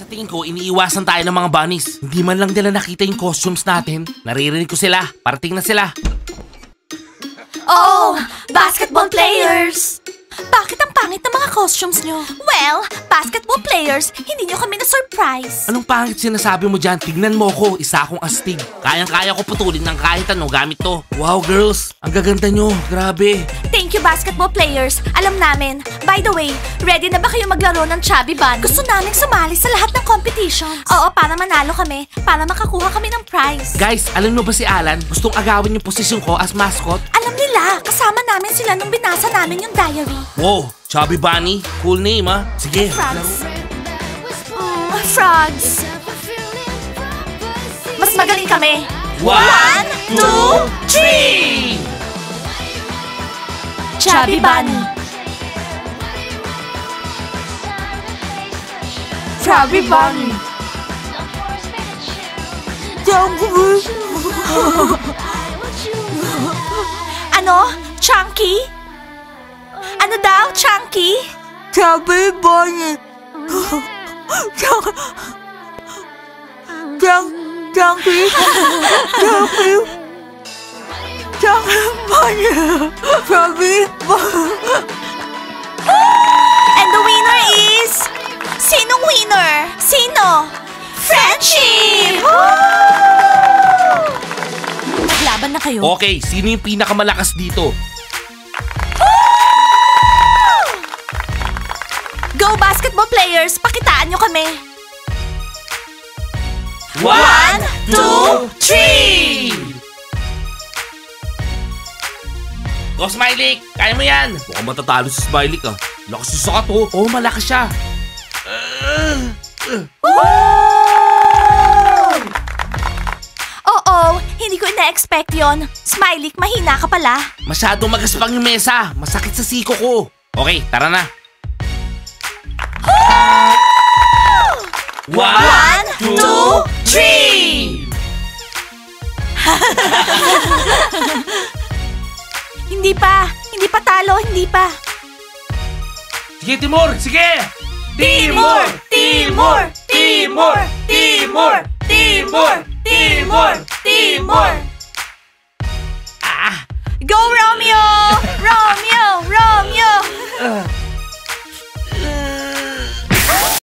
Sa tingin ko, iniiwasan tayo ng mga bunnies. Hindi man lang nila nakita yung costumes natin. Naririnig ko sila. Parating na sila. Oh, basketball players! Bakit ang pangit ng mga costumes nyo? Well, basketball players, hindi nyo kami na-surprise. Anong pangit sinasabi mo dyan? Tignan mo ko, isa akong astig. Kayang-kaya ko putulin ng kahit ano gamit to. Wow, girls, ang gaganda nyo. Grabe. Thank you, basketball players. Alam namin. By the way, ready na ba kayo maglaro ng Chubby Bunny? Gusto naming sumali sa lahat ng competitions. Oo, para manalo kami. Para makakuha kami ng prize. Guys, alam mo ba si Alan? Gustong agawin yung posisyon ko as mascot? Alam nila, kasama namin sila nung binasa namin yung diary. Wow, Chubby Bunny. Cool name, ha? Sige, Frogs. Frogs. Mas magaling kami. 1, 2, 3! Chubby Bunny. Chubby Bunny. Ano? Chunky? Ano daw, Chunky? Chubby Bunny. Chunky. Chubby Bunny. Chubby Bunny. And the winner is... Sinong winner? Sino? Friendship! Naglaban na kayo. Okay, sino yung pinakamalakas dito? Go basketball players! Pakitaan nyo kami! 1, 2, 3! Go, Smiley! Kaya mo yan! Mukhang matatalo si Smiley ka. Lakas yung sakat, oh. Oo, malakas siya. Oo, hindi ko ina-expect yon. Smiley, mahina ka pala. Masyadong magaspang yung mesa. Masakit sa siko ko. Okay, tara na. 1, 2, 3! Hindi pa talo, hindi pa. Sige, Timur! Sige! Timur! Timur! Timur! Timur! Timur! Timur! Timur! Ah! Go, Romeo!